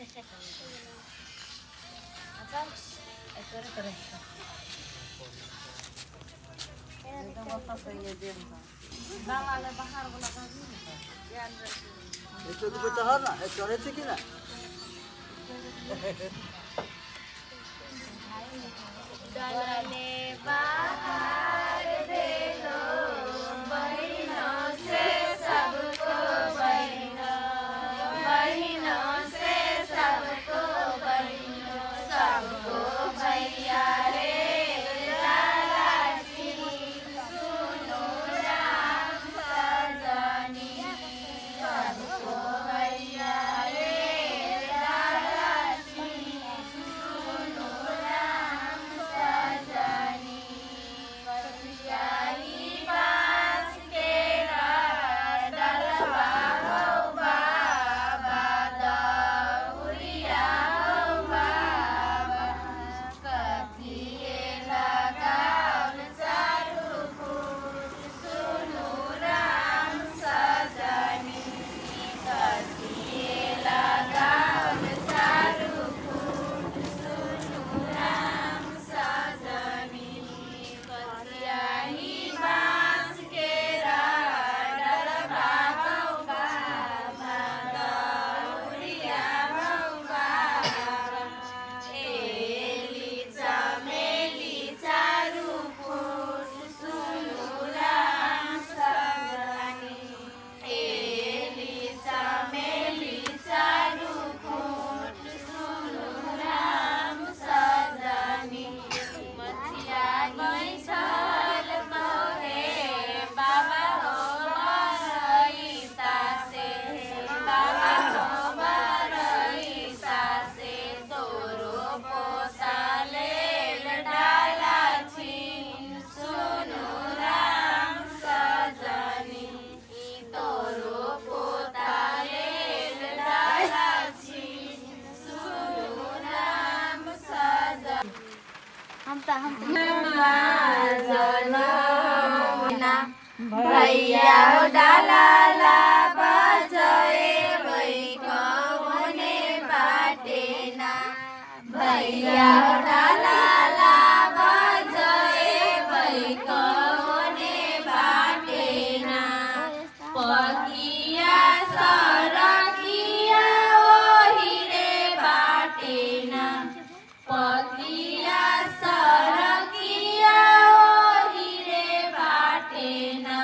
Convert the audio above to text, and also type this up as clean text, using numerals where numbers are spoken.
Apa? Ekor terus. Itu motor saya dia. Dalam bahar guna kami. Itu betul na? Ekor itu kina? Dalale bahar देलो बहिनों से सबको बहिनों से सबको भैया रे लाला जी सुनो राम सजनी सबको भैया रे लाला जी सुनो राम सजनी कटियाई बांस के डलवा हो बाबा दौरिया हो बाबा कथिए लगाउन चारू फूट सुनु राम सजनी कथिए लगाउन चारू फूट सुनु राम सजनी कथियाही बांस के डलवा हो बाबा दौरिया हो बाबा एली चमेली चारू फूट सुनु राम सजनी एली चमेली चारू फूट सुनु राम सजनी मथिया बैठल मोहे बाबा हो बरईता से बाबा हो बरईता से तोरो पोता लेल डाला छीन सुनु राम सजनी तोरो पोता लेल डाला छीन सुनु राम सजनी भैया हो डाला ला बजाए भई कौने बाटे ना भैया हो डाला ला बजाए भई कौने बाटे ना पकिया सरकिया ओही रे बाटे ना पकिया सरकिया ओही रे बाटे ना